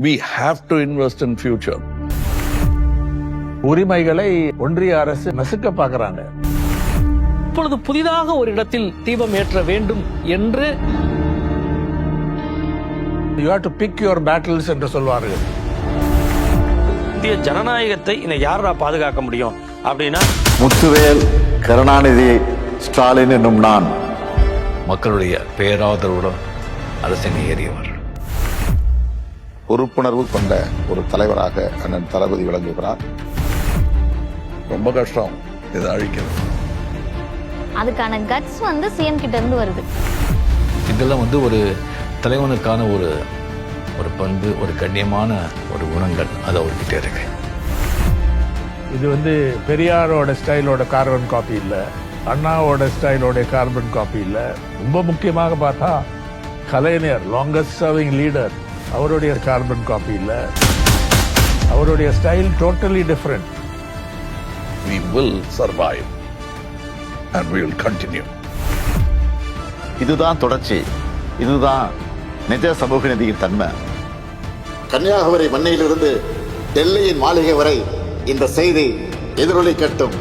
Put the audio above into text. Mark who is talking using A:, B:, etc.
A: We have to invest in future.
B: உரிமைகளை ஒன்றிய அரசு நசுக்க பார்க்கறாங்க.
C: இப்பொழுது புதிதாக ஒரு இடத்தில் தீபம் ஏற்ற வேண்டும் என்று
B: You have to pick your battles என்று சொல்வார்கள்.
D: இந்திய ஜனநாயகத்தை இன்னும் யாரா பாதுகாக்க முடியும் அப்படின்னா
E: முத்துவேல், கருணாநிதி, ஸ்டாலின் என்னும் நான்
A: மக்களுடைய பேராதரவுடன் அரசினை ஏறியவர்.
F: பொறுப்புணர்வு கொண்ட ஒரு தலைவராக அண்ணன் தளபதி விளங்குகிறார்.
A: ரொம்ப கஷ்டம் இதை அழிக்கிறது.
G: அதுக்கான கட்ஸ் வந்து சிஎம் கிட்ட இருந்து வருது.
A: இதெல்லாம் ஒரு தலைவனுக்கான ஒரு பண்பு, ஒரு கண்ணியமான ஒரு குணங்கள் அது அவர்கிட்ட இருக்கு.
B: இது பெரியாரோட ஸ்டைலோட கார்பன் காப்பி இல்ல, அண்ணாவோட ஸ்டைலோட கார்பன் காப்பி இல்ல. ரொம்ப முக்கியமாக பார்த்தா கலைஞர் லாங்கஸ்ட் சர்விங் லீடர், அவருடைய கார்பன் காப்பி இல்ல. அவருடைய style totally different.
A: We will survive and we will continue.
E: இதுதான் தொடர்ச்சி, இதுதான் நிஜ சமூக நீதியின் தன்மை.
F: கன்னியாகுமரி மண்ணையிலிருந்து டெல்லியின் மாளிகை வரை இந்த செய்தி எதிரொலிக்கட்டும்.